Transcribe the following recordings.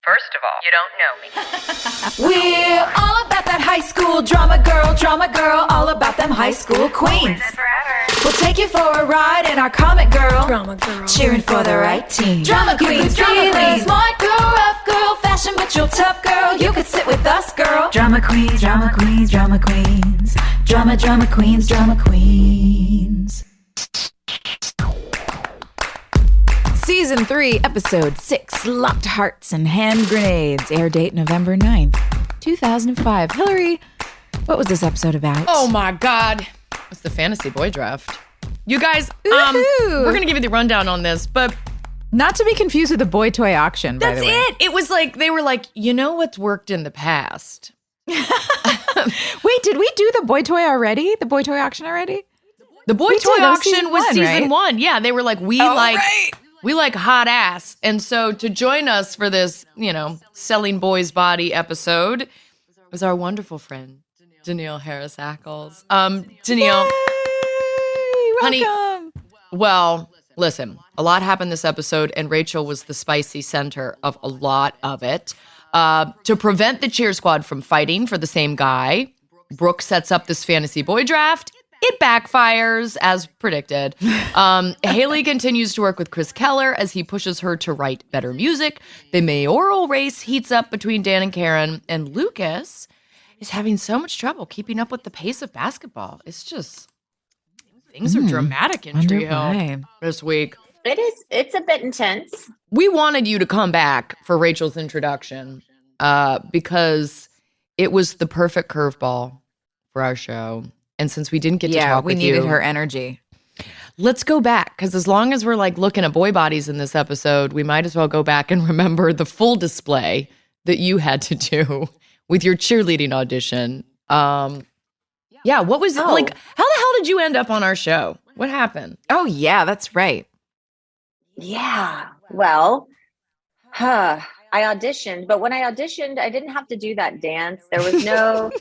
First of all, you don't know me. We're all about that high school drama girl, all about them high school queens. We'll take you for a ride in our comic girl, cheering for the right team. Drama queens, smart girl, rough girl, fashion but you're tough girl. You could sit with us, girl. Drama queens, drama queens, drama queens, drama queens, drama queens. Season 3, Episode 6, Locked Hearts and Hand Grenades. Air date November 9th, 2005. Hilarie, what was this episode about? Oh my God. It's the Fantasy Boy Draft. You guys, we're going to give you the rundown on this, but... Not to be confused with the boy toy auction, by the way. That's it. It was like, they were like, you know what's worked in the past? Wait, did we do the boy toy already? The boy toy auction already? The boy toy auction was season 1. Yeah, they were like, we like hot ass. And so to join us for this, selling boys body episode was our wonderful friend, Danneel Ackles. Danneel, honey, well, listen, a lot happened this episode and Rachel was the spicy center of a lot of it. To prevent the cheer squad from fighting for the same guy, Brooke sets up this fantasy boy draft. It backfires, as predicted. Haley continues to work with Chris Keller as he pushes her to write better music. The mayoral race heats up between Dan and Karen, and Lucas is having so much trouble keeping up with the pace of basketball. It's just, things are dramatic in Tree Hill this week. It's a bit intense. We wanted you to come back for Rachel's introduction because it was the perfect curveball for our show. And since we didn't get to talk with you. Yeah, we needed her energy. Let's go back, because as long as we're like looking at boy bodies in this episode, we might as well go back and remember the full display that you had to do with your cheerleading audition. What was it like? How the hell did you end up on our show? What happened? Oh, yeah, that's right. Yeah, well, I auditioned, but when I auditioned, I didn't have to do that dance. There was no...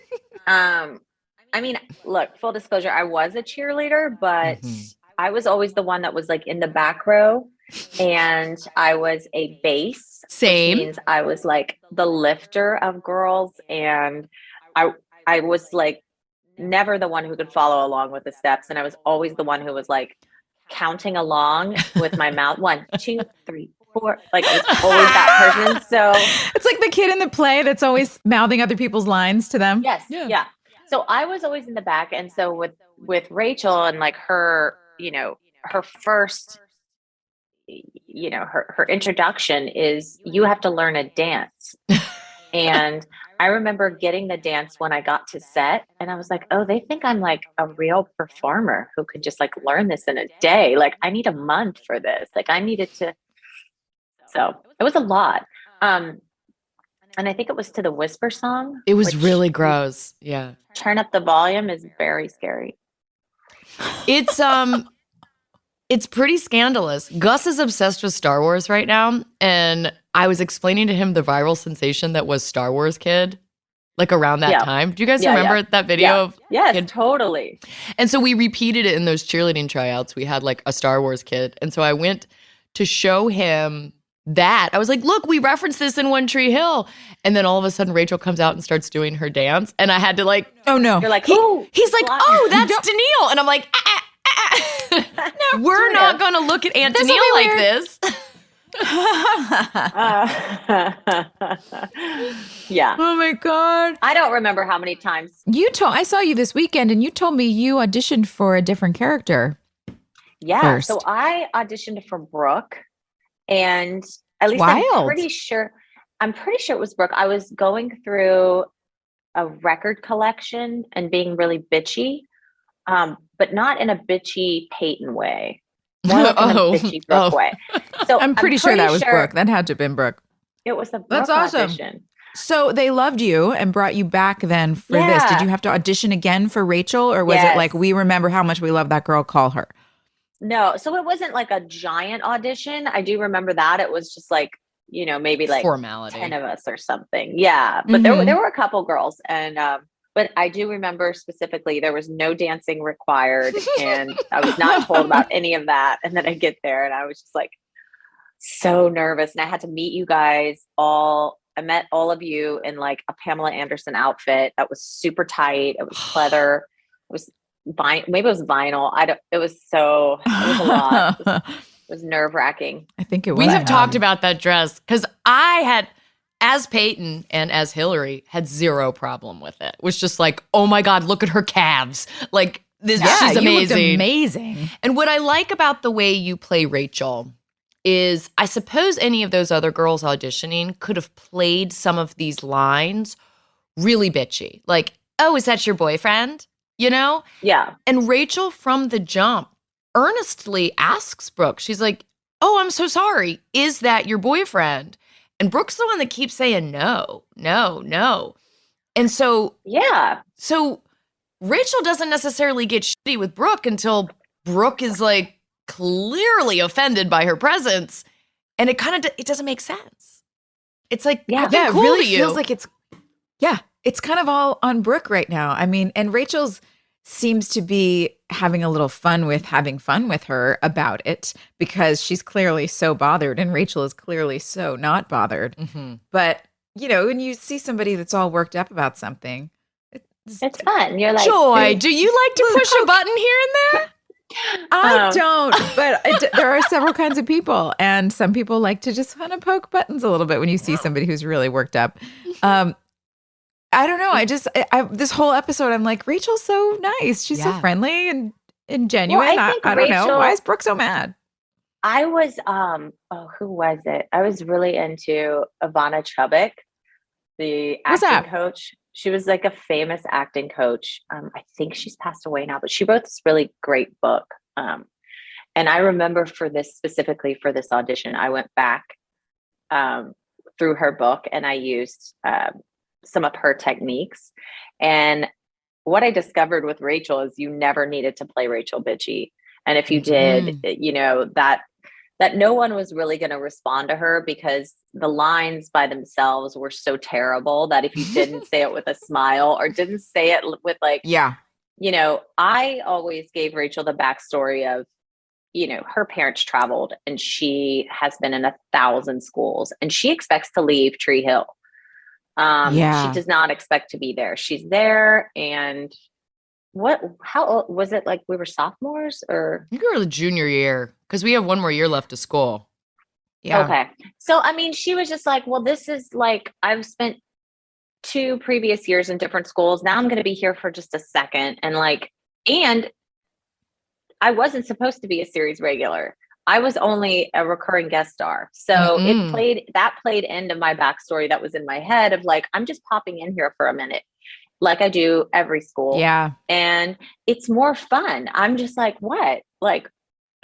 look, full disclosure, I was a cheerleader, but I was always the one that was like in the back row, and I was a base. Same. Which means I was like the lifter of girls, and I was like never the one who could follow along with the steps, and I was always the one who was like counting along with my mouth. 1, 2, 3, 4. Like I was always that person. So it's like the kid in the play that's always mouthing other people's lines to them. Yes. Yeah. So I was always in the back. And so with Rachel and like her, her first, her introduction is you have to learn a dance. And I remember getting the dance when I got to set and I was like, oh, they think I'm like a real performer who could just like learn this in a day. Like I need a month for this. Like I needed to. So it was a lot. And I think it was to the Whisper song. It was really gross. Yeah. Turn up the volume is very scary. It's pretty scandalous. Gus is obsessed with Star Wars right now. And I was explaining to him the viral sensation that was Star Wars Kid, like around that time. Do you guys remember that video? Yes, Kid? Totally. And so we repeated it in those cheerleading tryouts. We had like a Star Wars Kid. And so I went to show him that. I was like, look, we referenced this in One Tree Hill. And then all of a sudden Rachel comes out and starts doing her dance. And I had to like, oh no. You're like, he's like, oh, that's Danneel. And I'm like, no, we're not going to look at Aunt Danneel like this. Yeah. Oh my God. I don't remember how many times. I saw you this weekend and you told me you auditioned for a different character. Yeah. First. So I auditioned for Brooke. And at least Wild. I'm pretty sure it was Brooke. I was going through a record collection and being really bitchy, but not in a bitchy Peyton way. More like in a bitchy Brooke way. So I'm pretty sure that was Brooke. That had to have been Brooke. It was a Brooke That's awesome. audition. So they loved you and brought you back then for this. Did you have to audition again for Rachel, or was it like, we remember how much we love that girl, call her? No, so it wasn't like a giant audition. I do remember that. It was just like, maybe like formality. 10 of us or something. Yeah. But there were a couple girls. And but I do remember specifically there was no dancing required. And I was not told about any of that. And then I get there and I was just like, so nervous. And I had to meet you guys all. I met all of you in like a Pamela Anderson outfit that was super tight. It was pleather. It was maybe it was vinyl. It was a lot. It was nerve wracking. I think it was. We have talked about that dress because I had, as Peyton and as Hilarie, had zero problem with it. It was just like, oh my God, look at her calves. Like this, she's amazing. You looked amazing. And what I like about the way you play Rachel is I suppose any of those other girls auditioning could have played some of these lines really bitchy. Like, oh, is that your boyfriend? You know? Yeah. And Rachel from the jump earnestly asks Brooke, she's like, oh, I'm so sorry. Is that your boyfriend? And Brooke's the one that keeps saying no. And so, yeah. So Rachel doesn't necessarily get shitty with Brooke until Brooke is like clearly offended by her presence. And it doesn't make sense. It's like, cool it really to you. Feels like it's kind of all on Brooke right now. I mean, and Rachel's seems to be having a little fun with having fun with her about it because she's clearly so bothered and Rachel is clearly so not bothered. Mm-hmm. But, when you see somebody that's all worked up about something, it's fun. You're like, Joy, do you like to push a button here and there? I don't, but there are several kinds of people, and some people like to just kind of poke buttons a little bit when you see somebody who's really worked up. I don't know. This whole episode, I'm like, Rachel's so nice. She's so friendly and genuine. Well, I don't know. Why is Brooke so mad? I was, who was it? I was really into Ivana Chubbuck, the acting coach. She was like a famous acting coach. I think she's passed away now, but she wrote this really great book. And I remember specifically for this audition, I went back through her book and I used some of her techniques. And what I discovered with Rachel is you never needed to play Rachel bitchy. And if you did, that no one was really going to respond to her because the lines by themselves were so terrible that if you didn't say it with a smile or didn't say it with like, I always gave Rachel the backstory of, her parents traveled and she has been in 1,000 schools and she expects to leave Tree Hill. She does not expect to be there. She's there. And how old was it? Like we were sophomores or? I think we were the junior year because we have one more year left of school. Yeah. Okay. So, I mean, she was just like, well, this is like, I've spent 2 previous years in different schools. Now I'm going to be here for just a second. And I wasn't supposed to be a series regular. I was only a recurring guest star. So it played into my backstory that was in my head of like, I'm just popping in here for a minute. Like I do every school. Yeah. And it's more fun. I'm just like, what? Like,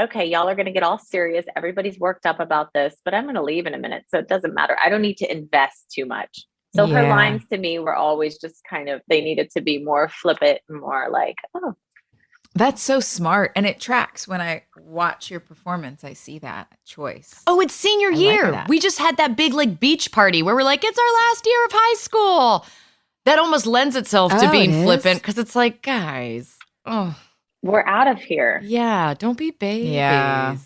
okay, y'all are going to get all serious. Everybody's worked up about this, but I'm going to leave in a minute. So it doesn't matter. I don't need to invest too much. So her lines to me were always just kind of, they needed to be more flippant, more like, oh. That's so smart. And it tracks when I watch your performance. I see that choice. Oh, it's senior year. Like we just had that big like beach party where we're like, it's our last year of high school. That almost lends itself to being flippant because it's like, guys, we're out of here. Yeah, don't be babies. Yeah,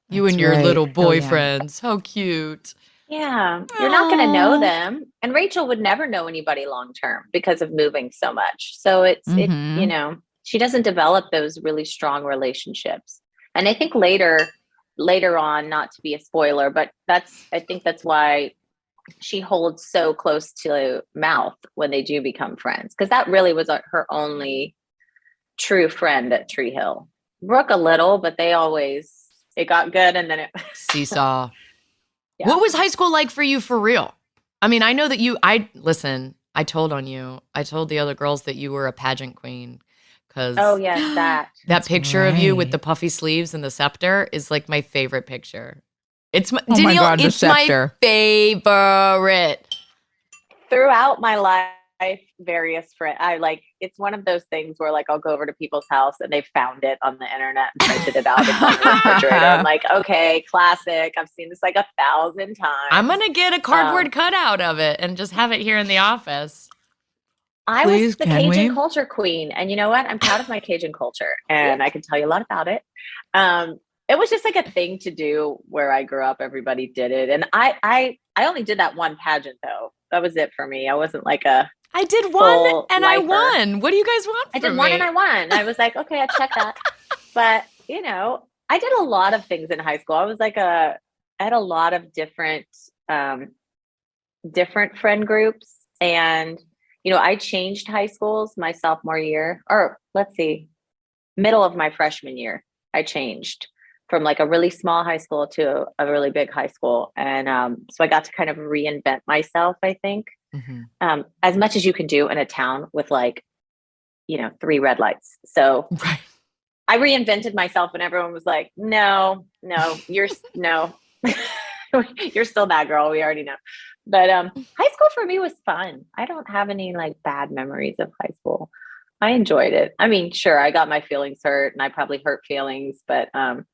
you and your little boyfriends. How cute. Yeah, you're not going to know them. And Rachel would never know anybody long term because of moving so much. So it she doesn't develop those really strong relationships. And I think later on, not to be a spoiler, but I think that's why she holds so close to mouth when they do become friends. Because that really was her only true friend at Tree Hill. Brooke a little, but it got good and then it seesaw. Yeah. What was high school like for you for real? I mean, I know that I told on you. I told the other girls that you were a pageant queen. Oh yes, that picture of you with the puffy sleeves and the scepter is like my favorite picture. It's Danneel, it's my favorite. Throughout my life, various friends. It's one of those things where like I'll go over to people's house and they found it on the internet and printed it out in the refrigerator. I'm like, okay, classic. I've seen this like 1,000 times. I'm gonna get a cardboard cutout of it and just have it here in the office. I was the Cajun culture queen. And you know what? I'm proud of my Cajun culture and I can tell you a lot about it. it was just like a thing to do where I grew up. Everybody did it. And I only did that one pageant though. That was it for me. I wasn't like I did one and I won. What do you guys want from me? I did one and I won. I was like, okay, I checked that. But, I did a lot of things in high school. I was like I had a lot of different friend groups. And, I changed high schools my sophomore year, or let's see, middle of my freshman year. I changed from like a really small high school to a really big high school. And so I got to kind of reinvent myself, I think, as much as you can do in a town with like, 3 red lights. So I reinvented myself and everyone was like, no, you're still that girl. We already know. But high school for me was fun. I don't have any like bad memories of high school. I enjoyed it. I mean, sure, I got my feelings hurt and I probably hurt feelings, but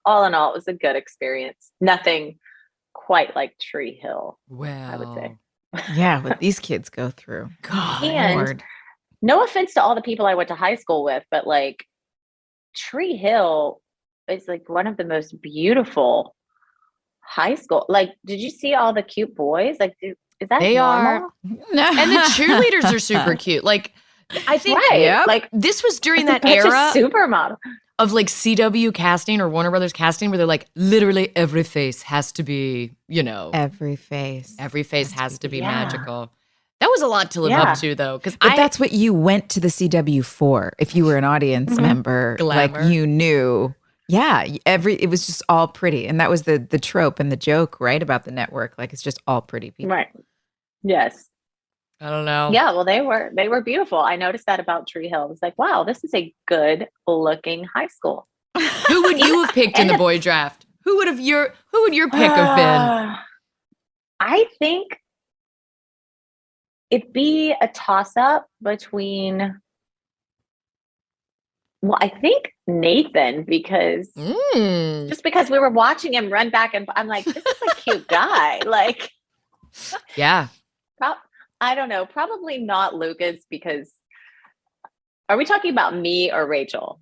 all in all, it was a good experience. Nothing quite like Tree Hill, I would say. Yeah, what these kids go through. God, and no offense to all the people I went to high school with, but like Tree Hill is like one of the most beautiful high school. Like, did you see all the cute boys? Like, is that they normal? And the cheerleaders are super cute. Like, I think like this was during that era supermodel of like CW casting or Warner Brothers casting where they're like, literally every face has to be, every face has to be magical. That was a lot to live up to though. But that's what you went to the CW for. If you were an audience member, glamour. Like you knew. Yeah. It was just all pretty. And that was the trope and the joke, right? About the network. Like it's just all pretty people. Right. Yes. I don't know. Yeah, well, they were beautiful. I noticed that about Tree Hill. I was like, wow, this is a good looking high school. Who would you have picked in the boy draft? Who would your pick have been? I think it'd be a toss up between, well, I think Nathan, because just because we were watching him run back and I'm like, this is a cute guy. Like, yeah. I don't know. Probably not Lucas, because are we talking about me or Rachel?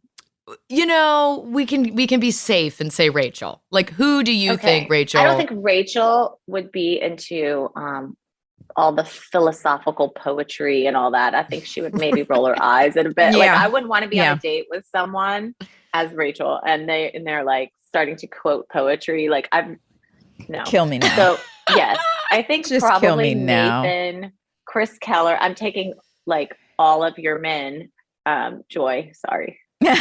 We can be safe and say Rachel. Like, who do you think Rachel? I don't think Rachel would be into all the philosophical poetry and all that. I think she would maybe roll her eyes at a bit. Like, I wouldn't want to be on a date with someone as Rachel and they're like starting to quote poetry. Like, no. Kill me now. So yes, I think Just probably kill me now. Nathan, Chris Keller. I'm taking like all of your men. Joy, sorry. those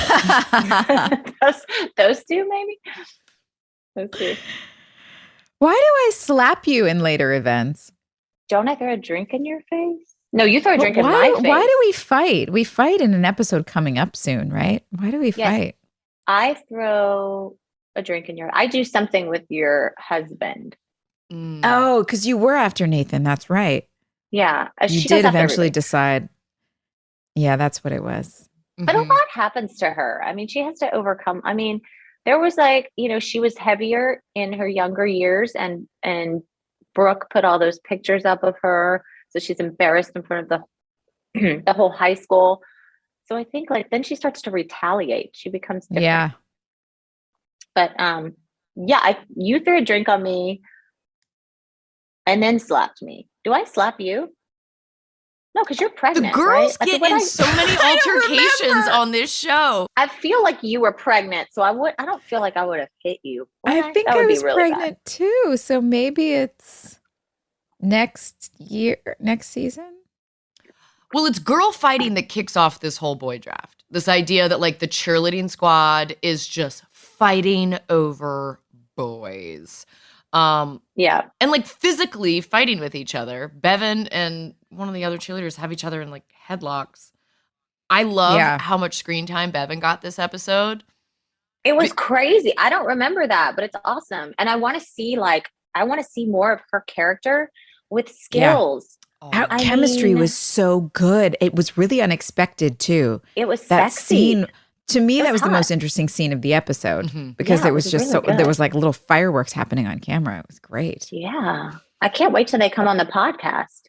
two, maybe. Those two. Why do I slap you in later events? Don't I throw a drink in your face? No, you throw a drink in my face. Why do we fight? We fight in an episode coming up soon, right? Why do we fight? I throw a drink in I do something with your husband. Oh, because you were after Nathan. That's right. Yeah. You did eventually decide. Yeah, that's what it was. But a lot happens to her. I mean, she has to overcome. I mean, there was like, she was heavier in her younger years and Brooke put all those pictures up of her. So she's embarrassed in front of the whole high school. So I think like then she starts to retaliate. She becomes different. Yeah. But you threw a drink on me and then slapped me. Do I slap you? No, because you're pregnant. The girls right? get in so many altercations on this show. I feel like you were pregnant, so I don't feel like I would have hit you. I think I was really pregnant too. So maybe it's next season. Well, it's girl fighting that kicks off this whole boy draft. This idea that like the cheerleading squad is just fighting over boys. Yeah. And like physically fighting with each other. Bevan and one of the other cheerleaders have each other in like headlocks. I love how much screen time Bevan got this episode. It was crazy. I don't remember that, but it's awesome. And I want to see more of her character with skills. Our chemistry was so good. It was really unexpected too. It was that sexy. Scene. To me, that was the most interesting scene of the episode because there was just really there was like little fireworks happening on camera. It was great. Yeah. I can't wait till they come on the podcast.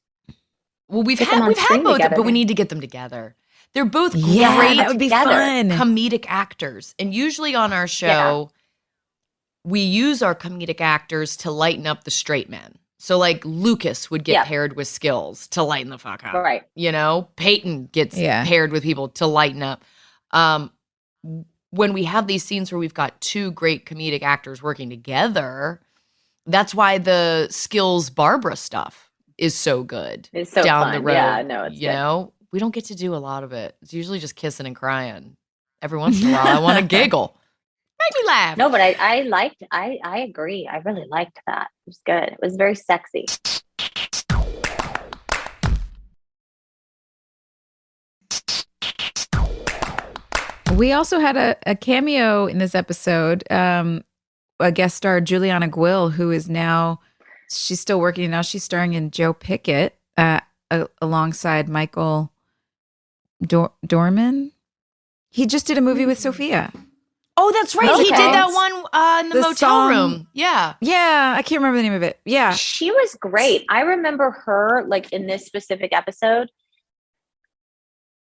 Well, we've had both, but we need to get them together. They're both great that would be fun. comedic actors. And usually on our show, we use our comedic actors to lighten up the straight men. So like Lucas would get paired with Skills to lighten the fuck up. Right. You know, Peyton gets paired with people to lighten up. When we have these scenes where we've got two great comedic actors working together, that's why the Skills Barbara stuff is so good. It's so down fun. the road. Yeah, no, it's you good. know, we don't get to do a lot of it. It's usually just kissing and crying. Every once in a while, I want to giggle. Make me laugh. No, but I agree. I really liked that. It was good. It was very sexy. We also had a cameo in this episode, a guest star, Juliana Gwill, who is now, she's still working now. She's starring in Joe Pickett alongside Michael Dorman. He just did a movie with Sophia. Oh, that's right. Okay. He did that one in the motel song. room. Yeah. Yeah, I can't remember the name of it. Yeah. She was great. I remember her, like, in this specific episode,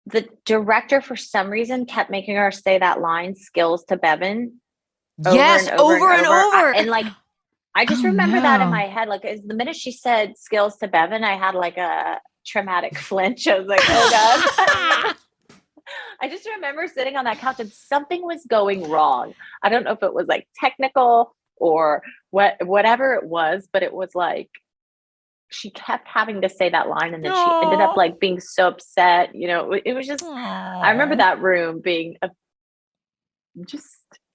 the director, for some reason, kept making her say that line, Skills to Bevan. Yes, over and over. And like, I just remember that in my head. Like, the minute she said Skills to Bevan, I had like a traumatic flinch. I was like, oh God. I just remember sitting on that couch and something was going wrong. I don't know if it was like technical or whatever it was, but it was like, she kept having to say that line, and then she ended up like being so upset. You know, it was just, I remember that room being just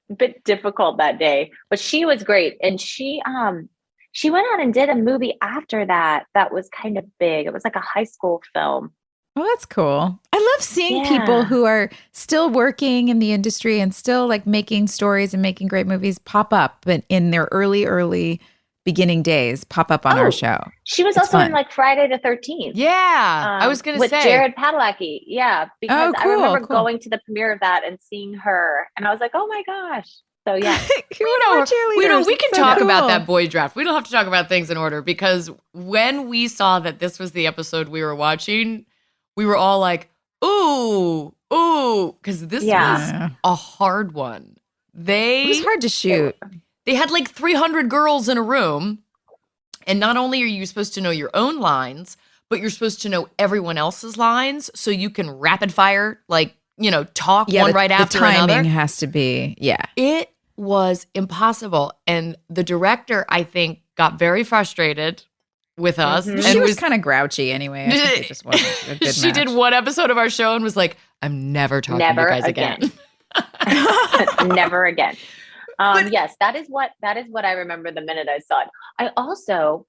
a bit difficult that day, but she was great. And she went out and did a movie after that was kind of big. It was like a high school film. Oh, that's cool. I love seeing people who are still working in the industry and still like making stories and making great movies pop up, but in their early beginning days, pop up on our show. She was also in like Friday the 13th. Yeah, I was going to say. With Jared Padalecki. Yeah, because I remember cool. going to the premiere of that and seeing her, and I was like, oh my gosh. So yeah. We can talk about that boy draft. We don't have to talk about things in order, because when we saw that this was the episode we were watching, we were all like, ooh, because this was a hard one. It was hard to shoot. They had like 300 girls in a room. And not only are you supposed to know your own lines, but you're supposed to know everyone else's lines so you can rapid fire, like, you know, talk one right after another. The timing has to be, It was impossible. And the director, I think, got very frustrated with us. Mm-hmm. And she was kind of grouchy anyway. I think it just wasn't a good She did one episode of our show and was like, I'm never talking to you guys again. Never again. Yes, that is what I remember the minute I saw it. I also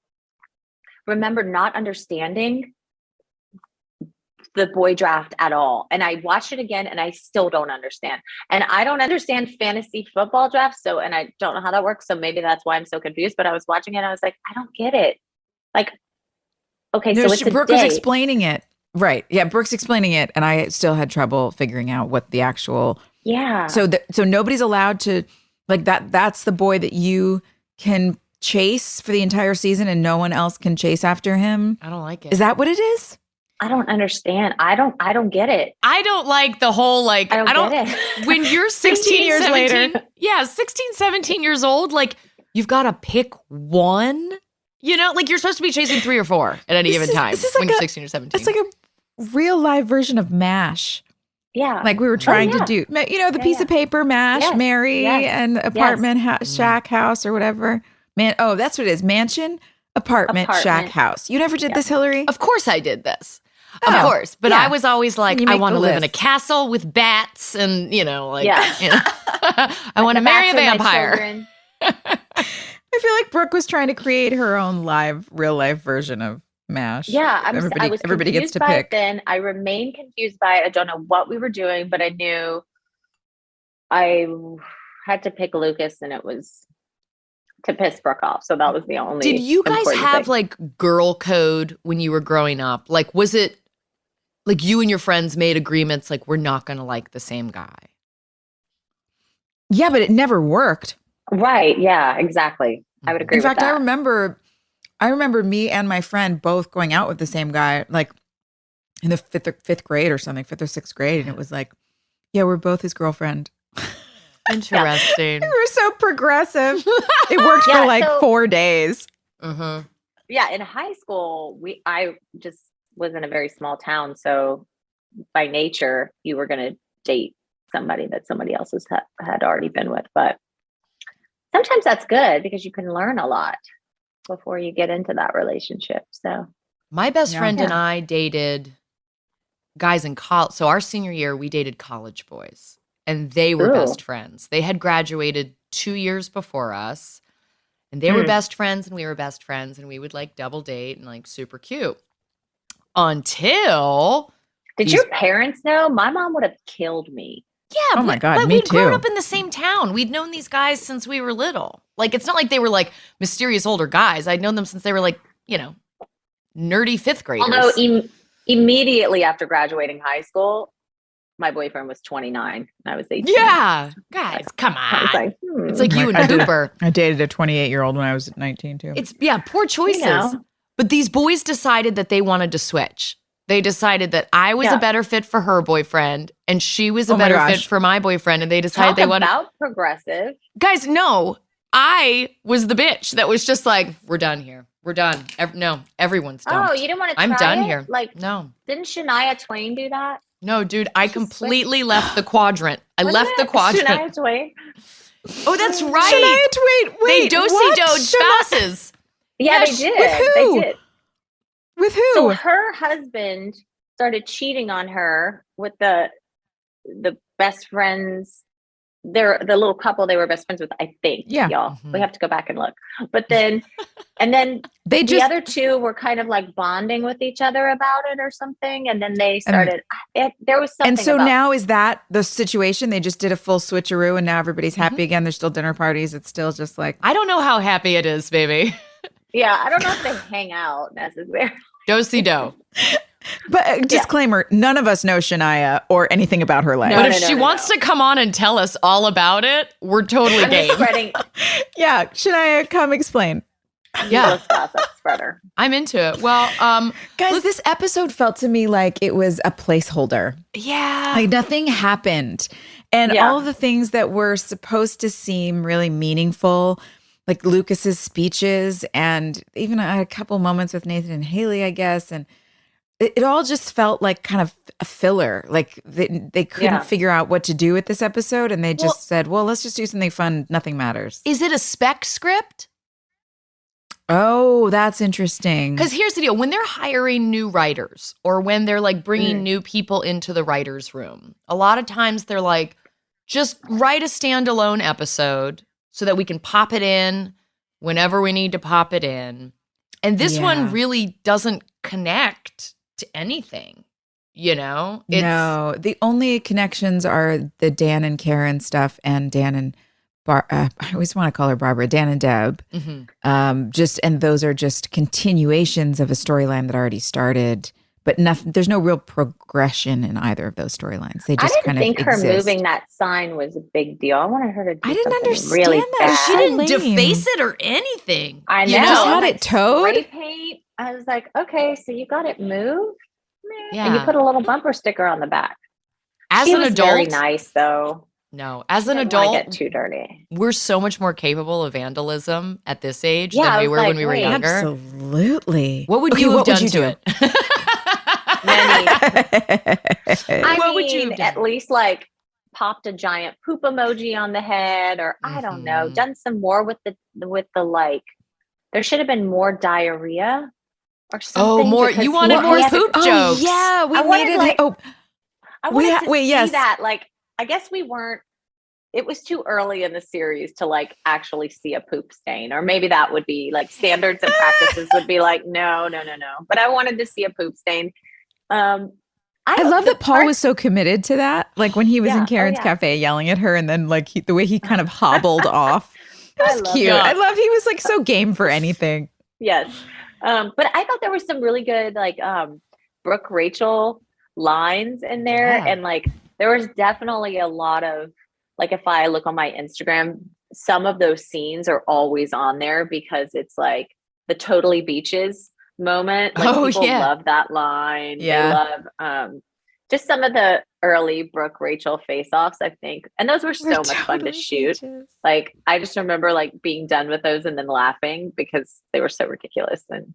remember not understanding the boy draft at all. And I watched it again and I still don't understand. And I don't understand fantasy football drafts. And I don't know how that works. So maybe that's why I'm so confused. But I was watching it and I was like, I don't get it. Like, okay, so it's Brooke was explaining it. Right. Yeah, Brooke's explaining it. And I still had trouble figuring out what the actual. Yeah. So nobody's allowed to, like, that's the boy that you can chase for the entire season and no one else can chase after him. I don't like it. Is that what it is? I don't understand. I don't get it. I don't like the whole, like, I don't get it. When you're 16 years 17, later. Yeah, 16, 17 years old, like, you've got to pick one. You know, like, you're supposed to be chasing 3 or 4 at any given time when you're 16 or 17. It's like a real live version of MASH. Yeah. Like we were trying to do, you know, the piece of paper, MASH, Mary, and apartment, shack house or whatever. That's what it is. Mansion, apartment, shack house. You never did this, Hilarie? Of course I did this. Of course. But I was always like, I want to live in a castle with bats and, you know, like, you know, I want to marry a vampire. I feel like Brooke was trying to create her own real life version of MASH. Yeah, everybody gets to pick. Then I remained confused by it. I don't know what we were doing, but I knew I had to pick Lucas, and it was to piss Brooke off. So that was the only. Did you guys have like girl code when you were growing up? Like, was it like you and your friends made agreements like we're not going to like the same guy? Yeah, but it never worked. Right. Yeah, exactly. I would agree with that. In fact, I remember me and my friend both going out with the same guy, like in the fifth grade or something, 5th or 6th grade. And it was like, yeah, we're both his girlfriend. Interesting. We were so progressive. It worked for like 4 days. Mm-hmm. Yeah, in high school, I just was in a very small town, so by nature, you were going to date somebody that somebody else had already been with. But sometimes that's good because you can learn a lot before you get into that relationship. So my best friend and I dated guys in college. So our senior year, we dated college boys, and they were best friends. They had graduated 2 years before us. And they were best friends and we were best friends and we would like double date and like super cute. Until Did your parents know? My mom would have killed me. Yeah. Oh my God, but me we'd too. grown up in the same town. We'd known these guys since we were little. Like, it's not like they were like mysterious older guys. I'd known them since they were like, nerdy fifth graders. Although immediately after graduating high school, my boyfriend was 29 and I was 18. Yeah. Guys, come on. I was like, It's like you and Cooper. I dated a 28-year-old when I was 19 too. It's poor choices. But these boys decided that they wanted to switch. They decided that I was a better fit for her boyfriend and she was a better fit for my boyfriend. And they decided they wanted progressive. Guys, no, I was the bitch that was just like, we're done here. We're done. No, everyone's done. Oh, you didn't want to try I'm done it? here. Like, no. Didn't Shania Twain do that? No, dude, I completely left the quadrant. I left the quadrant. Shania Twain? Oh, that's right. Shania Twain. Wait, they do-si-doed spouses. Yeah, they did. With who? They did. With who? So her husband started cheating on her with the best friends. They're the little couple they were best friends with, I think. Yeah. Y'all. Mm-hmm. We have to go back and look. But then the other two were kind of like bonding with each other about it or something. And then they started, there was something. And so now is that the situation? They just did a full switcheroo and now everybody's happy again. There's still dinner parties. It's still just like. I don't know how happy it is, baby. Yeah, I don't know if they hang out necessarily. Do-si-do. But disclaimer, none of us know Shania or anything about her life. But if she wants to come on and tell us all about it, we're totally game. Yeah, Shania, come explain. Yeah. Spreader. I'm into it. Well, guys, this episode felt to me like it was a placeholder. Yeah. Like nothing happened. And all of the things that were supposed to seem really meaningful, like Lucas's speeches and even a couple moments with Nathan and Haley, I guess. And it all just felt like kind of a filler. Like they couldn't figure out what to do with this episode. And they just said, well, let's just do something fun. Nothing matters. Is it a spec script? Oh, that's interesting. Because here's the deal. When they're hiring new writers or when they're like bringing new people into the writer's room, a lot of times they're like, just write a standalone episode so that we can pop it in whenever we need to pop it in. And this one really doesn't connect to anything, No, the only connections are the Dan and Karen stuff and Dan and I always want to call her Barbara, Dan and Deb. Mm-hmm. And those are just continuations of a storyline that already started. But there's no real progression in either of those storylines. They just kind of exist. I didn't think her moving that sign was a big deal. I wanted her to do something really really bad. that. She didn't deface it or anything. I know. You just had it towed? Spray paint. I was like, okay, so you got it moved? Yeah. And you put a little bumper sticker on the back. As she an was adult. very nice, though. No, as an adult, get too dirty. We're so much more capable of vandalism at this age than we were when we were younger. Absolutely. What would you have done to it? I mean, at least like popped a giant poop emoji on the head, or I don't know, done some more with the like. There should have been more diarrhea or something. Oh, more! You wanted more poop jokes. Oh, yeah, we needed. I wanted to see that. Like, I guess we weren't. It was too early in the series to like actually see a poop stain, or maybe that would be like standards and practices would be like, no. But I wanted to see a poop stain. I love that Paul was so committed to that. Like when he was in Karen's cafe yelling at her, and then like the way he kind of hobbled off. It was cute. I love he was like so game for anything. Yes. But I thought there was some really good like Brooke Rachel lines in there. And like there was definitely a lot of like, if I look on my Instagram, some of those scenes are always on there because it's like the Totally Beaches moment. Like people love that line. They love just some of the early Brooke Rachel face-offs, I think. And those were so We're much fun to totally shoot. peaches. Like, I just remember like being done with those and then laughing because they were so ridiculous. And,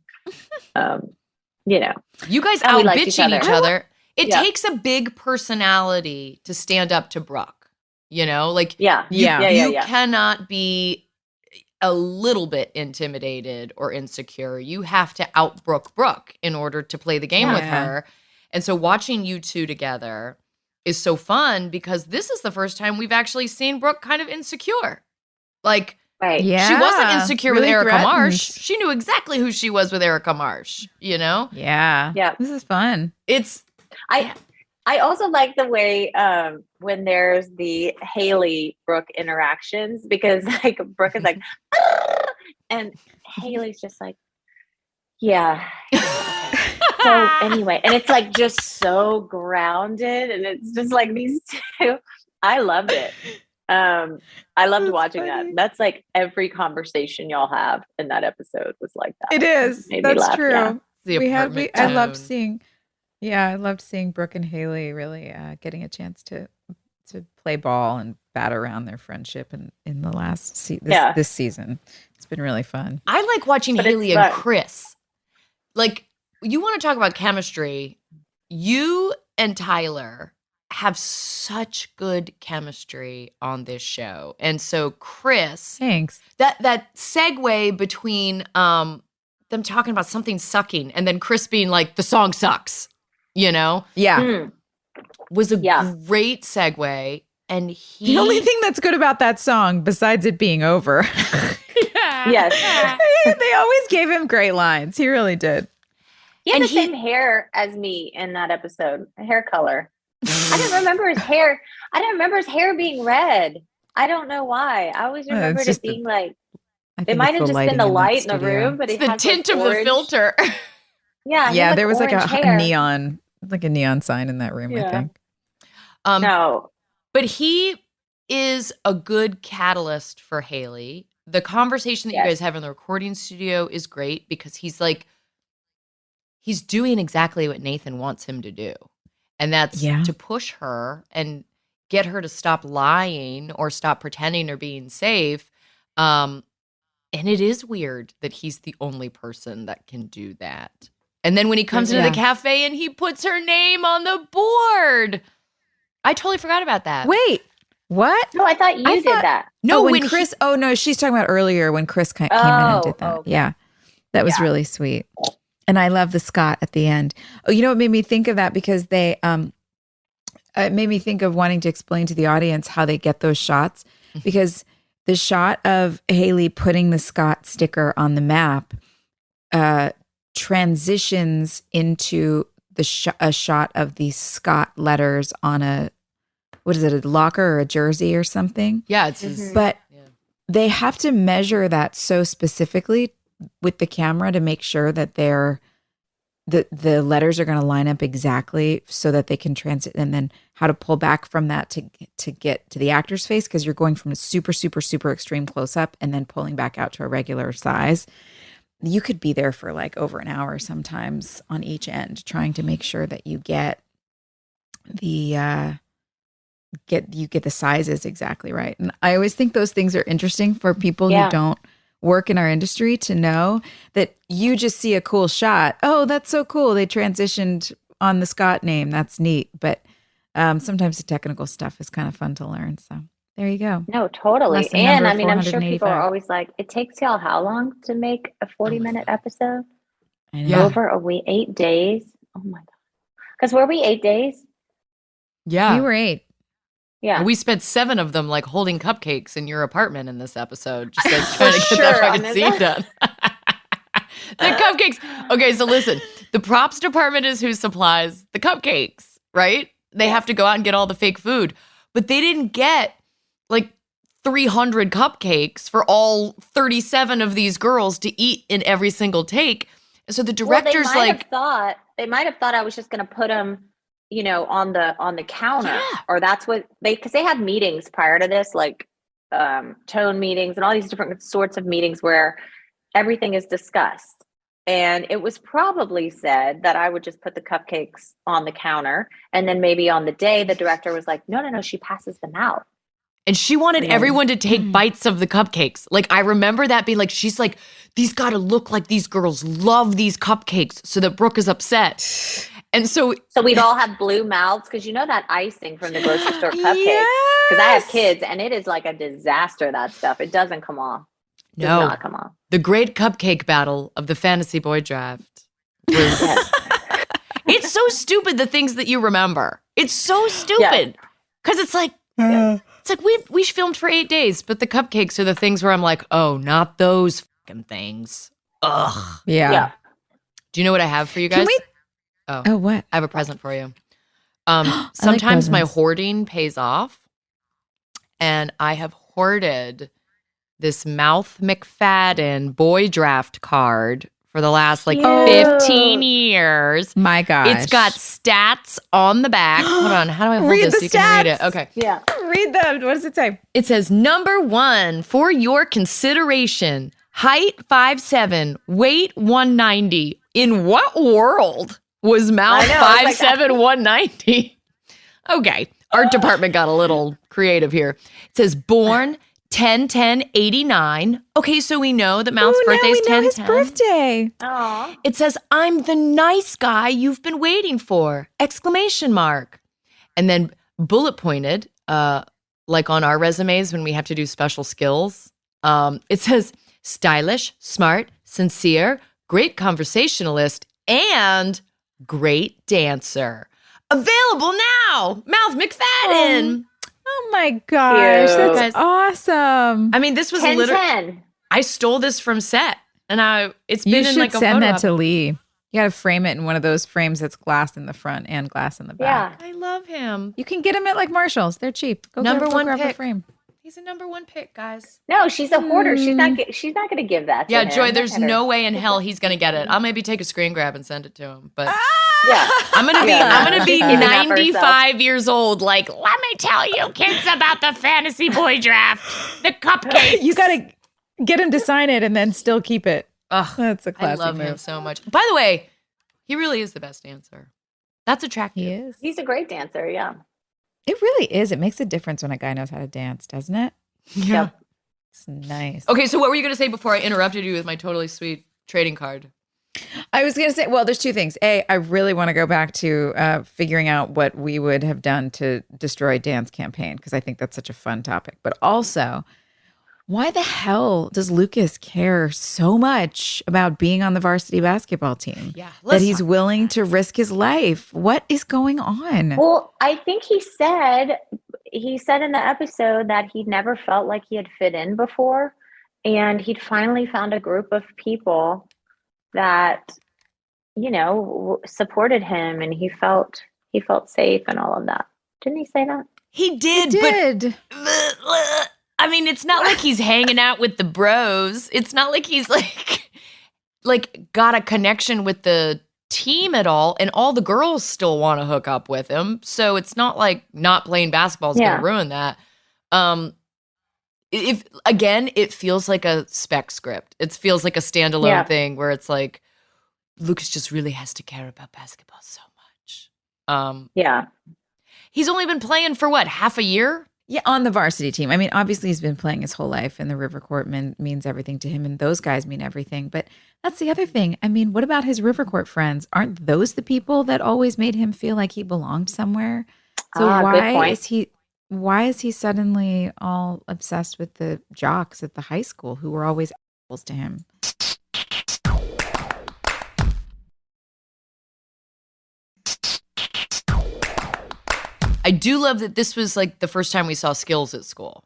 you know, You guys and we out liked bitching each other. It Yeah. takes a big personality to stand up to Brooke. You know, like Yeah. you cannot be a little bit intimidated or insecure. You have to out Brooke in order to play the game with Yeah. her. And so watching you two together is so fun because this is the first time we've actually seen Brooke kind of insecure. Like, Right. Yeah. she wasn't insecure with really Erica threatened. Marsh. She knew exactly who she was with Erica Marsh, you know? Yeah. Yeah. This is fun. It's I also like the way when there's the Haley Brooke interactions because like Brooke is like, and Haley's just like, yeah. So anyway, and it's like just so grounded, and it's just like these two. I loved it. I loved That's watching funny. that. That's like every conversation y'all have in that episode was like that. It is. Made me That's laugh, true. yeah. the I apartment loved tone. seeing. Yeah, I loved seeing Brooke and Haley really getting a chance to play ball and bat around their friendship in the last this season. It's been really fun. I like watching But Haley it's and fun. Chris. Like, you want to talk about chemistry. You and Tyler have such good chemistry on this show. And so Chris, Thanks. that segue between them talking about something sucking and then Chris being like, the song sucks, you know, Yeah. Mm. was a Yeah. great segue. And The only thing that's good about that song, besides it being over, Yes. they always gave him great lines. He really did. He had And the same hair as me in that episode, hair color. I didn't remember his hair. I didn't remember his hair being red. I don't know why. I always remembered just it being like, I it think might it's have just been the lighting light in that the studio. room, but it's it the has tint like of orange. the filter. Yeah. he Yeah, had, there was like orange a hair. neon, like a neon sign in that room, I Yeah. think. No. But he is a good catalyst for Haley. The conversation that you Yes. guys have in the recording studio is great because he's doing exactly what Nathan wants him to do. And that's Yeah. to push her and get her to stop lying or stop pretending or being safe. And it is weird that he's the only person that can do that. And then when he comes into the cafe and he puts her name on the board. I totally forgot about that. Wait, what? No, I thought you did that. No, when when Chris. Oh no, she's talking about earlier when Chris came in and did that. okay. Yeah, that was Yeah. really sweet. And I love the Scott at the end. Oh, you know what made me think of that because they it made me think of wanting to explain to the audience how they get those shots because the shot of Haley putting the Scott sticker on the map transitions into a shot of the Scott letters on a locker or a jersey or something. Yeah, it's his, But yeah. they have to measure that so specifically with the camera to make sure that the letters are going to line up exactly so that they can transit, and then how to pull back from that to get to the actor's face because you're going from a super, super, super extreme close up and then pulling back out to a regular size. You could be there for like over an hour sometimes on each end trying to make sure that you get the get the sizes exactly right. And I always think those things are interesting for people who don't work in our industry to know that you just see a cool shot. Oh, that's so cool. They transitioned on the Scott name. That's neat. But sometimes the technical stuff is kind of fun to learn. So there you go. No, totally. Lesson And number I mean, I'm sure people 485. are always like, it takes y'all how long to make a 40-minute episode? I know. Yeah. Over a week, 8 days? Oh my God. Because were we 8 days? Yeah. You were 8. Yeah. We spent 7 of them like holding cupcakes in your apartment in this episode, just like trying to get Sure, that fucking on this scene one. done. The cupcakes. Okay, so listen, the props department is who supplies the cupcakes, right? They have to go out and get all the fake food, but they didn't get like 300 cupcakes for all 37 of these girls to eat in every single take. And so the director's they might have thought I was just going to put them, you know, on the counter, Yeah. or that's what because they have meetings prior to this, like tone meetings and all these different sorts of meetings where everything is discussed. And it was probably said that I would just put the cupcakes on the counter. And then maybe on the day, the director was like, no, she passes them out. And she wanted everyone to take bites of the cupcakes. Like, I remember that being like, she's like, these got to look like these girls love these cupcakes so that Brooke is upset. And so we'd all have blue mouths because you know that icing from the grocery store cupcake. Because I have kids and it is like a disaster, that stuff. It doesn't come off. Does not come off. The great cupcake battle of the Fantasy Boy Draft was it's so stupid, the things that you remember. It's so stupid. Because it's like we filmed for 8 days, but the cupcakes are the things where I'm like, oh, not those fucking things. Ugh. Yeah. Do you know what I have for you guys? Oh, what? I have a present for you. Sometimes my hoarding pays off, and I have hoarded this Mouth McFadden boy draft card for the last 15 years. My gosh. It's got stats on the back. Hold on. How do I hold Read this the so you can read it? stats. Okay. Yeah. Read them. What does it say? It says, number 1, for your consideration, height 5'7", weight 190. In what world was Mouth 5'7", 190? Okay. Art department got a little creative here. It says, born 10/10/89. Okay, so we know that Mouth's birthday is 10/10. His birthday. Aww. It says, I'm the nice guy you've been waiting for! Exclamation mark. And then bullet pointed, like on our resumes when we have to do special skills. It says, stylish, smart, sincere, great conversationalist, and great dancer. Available now! Mouth McFadden! Oh my gosh, Cute. that's awesome. I mean, this was 10/10. literally, I stole this from set, and it's You been in should like a send photo that op. to Lee. You got to frame it in one of those frames that's glass in the front and glass in the back. Yeah. I love him. You can get them at like Marshall's. They're cheap. Go Number grab, one grab a pick. frame. He's a number 1 pick, guys. No, she's a hoarder. She's not going to give that to Yeah, him. Joy, there's Let her- no way in hell he's gonna get it. I'll maybe take a screen grab and send it to him. But Yeah. I'm gonna be She's giving up 95 years old. Like, let me tell you, kids, about the Fantasy Boy Draft, the cupcakes. You got to get him to sign it and then still keep it. Ugh, That's a I classic love move. him so much. By the way, he really is the best dancer. That's attractive. He is. He's a great dancer. Yeah. It really is. It makes a difference when a guy knows how to dance, doesn't it? Yeah. It's nice. Okay, so what were you gonna say before I interrupted you with my totally sweet trading card? I was going to say, well, there's two things. A, I really want to go back to figuring out what we would have done to destroy Dan's campaign, because I think that's such a fun topic. But also, why the hell does Lucas care so much about being on the varsity basketball team? Yeah, that he's willing to risk his life. What is going on? Well, I think he said in the episode that he'd never felt like he had fit in before. And he'd finally found a group of people that, supported him, and he felt safe and all of that. Didn't he say that? He did, but I mean, it's not like he's hanging out with the bros. It's not like he's like got a connection with the team at all, and all the girls still want to hook up with him. So it's not like not playing basketball is going to ruin that. If again, it feels like a spec script. It feels like a standalone thing where it's like Lucas just really has to care about basketball so much. He's only been playing for what, half a year? Yeah, on the varsity team. I mean, obviously he's been playing his whole life, and the River Court means everything to him, and those guys mean everything. But that's the other thing. I mean, what about his River Court friends? Aren't those the people that always made him feel like he belonged somewhere? So why is he suddenly all obsessed with the jocks at the high school who were always assholes to him? I do love that this was like the first time we saw skills at school.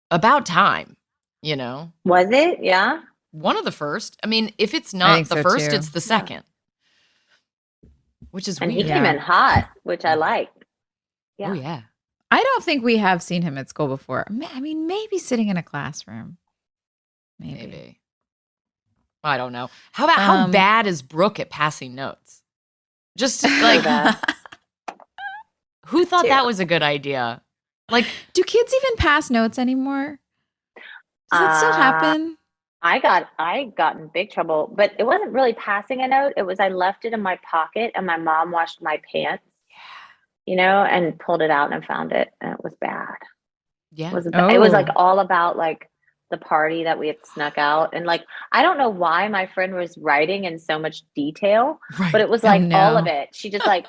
About time, Was it? Yeah. One of the first. I mean, if it's not the so first, too. it's the second. Which is And weird. he came in hot, which I liked. Yeah. Oh, yeah. I don't think we have seen him at school before. I mean, maybe sitting in a classroom. Maybe. I don't know. How about how bad is Brooke at passing notes? Just like, who thought that was a good idea? Like, do kids even pass notes anymore? Does that still happen? I got in big trouble, but it wasn't really passing a note. It was I left it in my pocket and my mom washed my pants, and pulled it out and found it, and it was bad. Yeah. It was like all about like the party that we had snuck out, and like I don't know why my friend was writing in so much detail, but it was like all of it. She just like,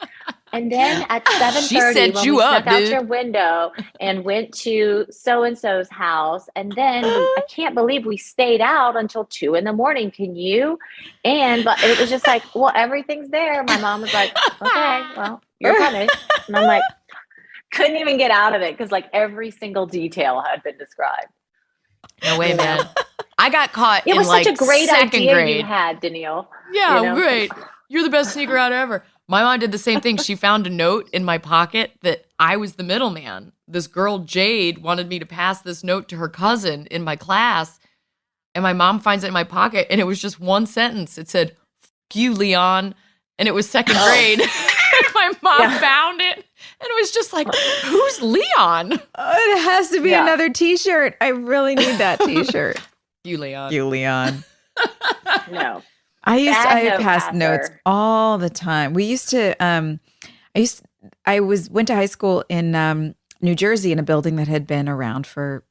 and then at 7:30 when we snuck out your window and went to so and so's house, and then I can't believe we stayed out until 2 a.m. Can you? But it was just like, well, everything's there. My mom was like, okay, well, you're punished, and I'm like, couldn't even get out of it because like every single detail had been described. No way, man. I got caught it in was like such a great idea grade. You had, Danneel. Yeah, great. You're the best sneaker out ever. My mom did the same thing. She found a note in my pocket that I was the middleman. This girl, Jade, wanted me to pass this note to her cousin in my class. And my mom finds it in my pocket. And it was just one sentence. It said, "F you, Leon." And it was second grade. My mom found it. And it was just like, who's Leon? It has to be another T-shirt. I really need that T-shirt. You, Leon. You, Leon. No. I passed notes all the time. We used to, went to high school in New Jersey in a building that had been around for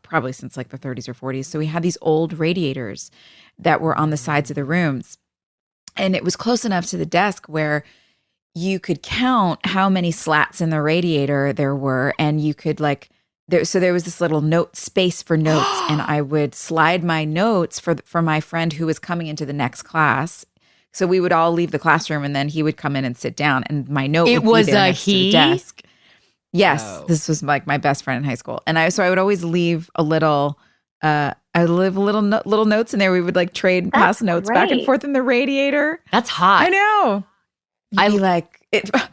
probably since like the 30s or 40s. So we had these old radiators that were on the sides of the rooms. And it was close enough to the desk where you could count how many slats in the radiator there were, and you could there was this little note space for notes, and I would slide my notes for my friend who was coming into the next class. So we would all leave the classroom, and then he would come in and sit down, and my note would be there next to the desk. Yes, this was like my best friend in high school, and I would always leave a little. Little notes in there. We would like trade and pass notes back and forth in the radiator. That's hot. I know. I'd be like,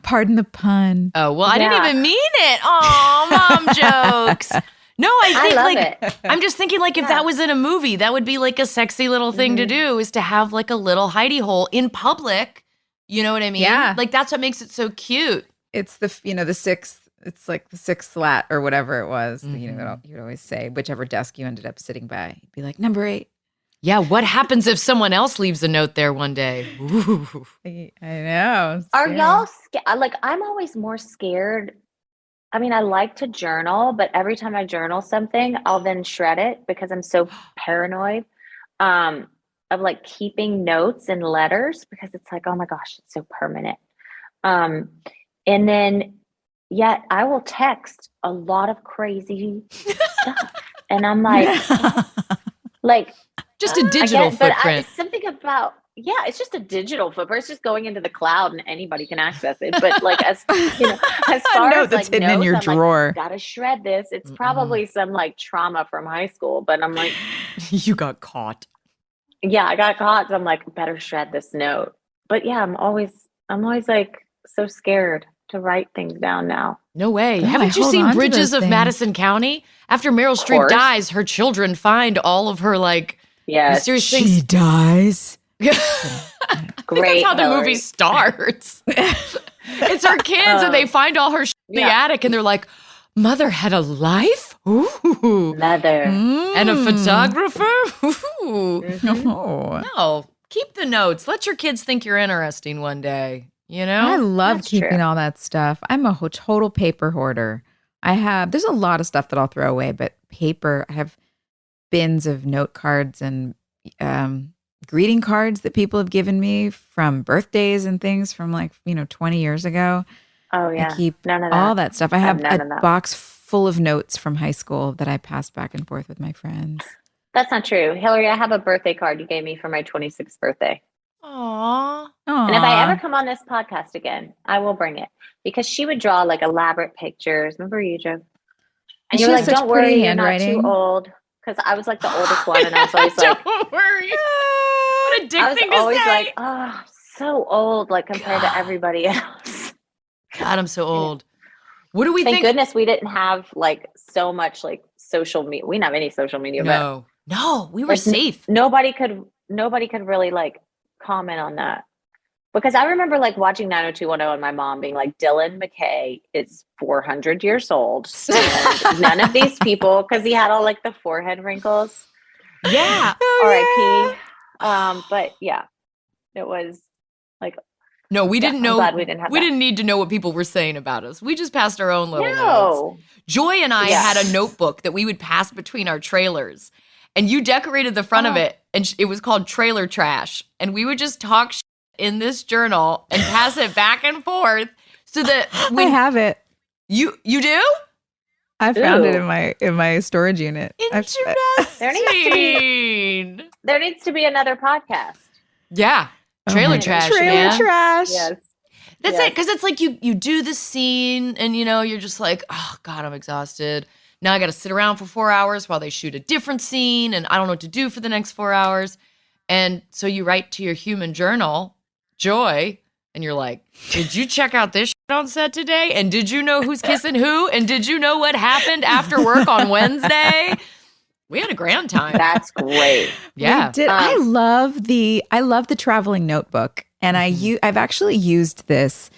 pardon the pun. Oh, well, I didn't even mean it. Oh, mom jokes. No, I think I'm just thinking like if that was in a movie, that would be like a sexy little thing to do, is to have like a little hidey hole in public. You know what I mean? Yeah. Like that's what makes it so cute. It's the sixth. It's like the sixth slat or whatever it was. Mm-hmm. You'd always say whichever desk you ended up sitting by. You'd be like, number 8. Yeah, what happens if someone else leaves a note there one day? Ooh. I know. Are y'all scared? Like, I'm always more scared. I mean, I like to journal, but every time I journal something, I'll then shred it because I'm so paranoid of like keeping notes and letters, because it's like, oh my gosh, it's so permanent. And then yet I will text a lot of crazy stuff. And I'm like, just a digital footprint. Something about, it's just a digital footprint. It's just going into the cloud and anybody can access it. But like, as far as like hidden in your drawer, like, gotta shred this. It's probably some like trauma from high school, but I'm like, you got caught. Yeah, I got caught. So I'm like, better shred this note. But yeah, I'm always like so scared to write things down now. No way. Haven't you seen Bridges of Madison County? After Meryl Streep dies, her children find all of her like mysterious things. She dies. Great. That's how the movie starts. It's her kids, and they find all her in the attic, and they're like, "Mother had a life? Ooh. Mother. And a photographer? Ooh. Mm-hmm. No, keep the notes. Let your kids think you're interesting one day. You know? I love keeping all that stuff. I'm a total paper hoarder. There's a lot of stuff that I'll throw away, but paper, I have bins of note cards and greeting cards that people have given me from birthdays and things from 20 years ago. Oh, yeah. I keep all that stuff. I have a box full of notes from high school that I pass back and forth with my friends. That's not true. Hilarie, I have a birthday card you gave me for my 26th birthday. Aww. And if I ever come on this podcast again, I will bring it, because she would draw like elaborate pictures. Remember you, Joe? And you were like, "Don't worry, you're not too old." Because I was like the oldest one, and I was always like, "Don't worry." What a dick thing to say. I was always like, "Oh, so old, like compared to everybody else." God, I'm so old. What do we think? Thank goodness we didn't have like so much like social media. We didn't have any social media. No, we were safe. Nobody could really like comment on that, because I remember like watching 90210 and my mom being like, Dylan McKay is 400 years old, and none of these people, because he had all like the forehead wrinkles, Yeah. R.I.P. But yeah, it was like. No, we didn't know. I'm glad we didn't have that. Didn't need to know what people were saying about us. We just passed our own little notes. No. Joy and I had a notebook that we would pass between our trailers, and you decorated the front of it, and it was called Trailer Trash. And we would just talk in this journal and pass it back and forth so that I have it. You do? I found it in my storage unit. Interesting. There needs to be another podcast. Yeah. Trailer trash, Trailer man. trash. Yes. That's it. Because it's like you do the scene and, you're just like, oh, God, I'm exhausted. Now I got to sit around for 4 hours while they shoot a different scene and I don't know what to do for the next 4 hours. And so you write to your human journal, Joy, and you're like, did you check out this shit on set today? And did you know who's kissing who? And did you know what happened after work on Wednesday? We had a grand time. That's great. Yeah. We did. I love the traveling notebook, and I've actually used this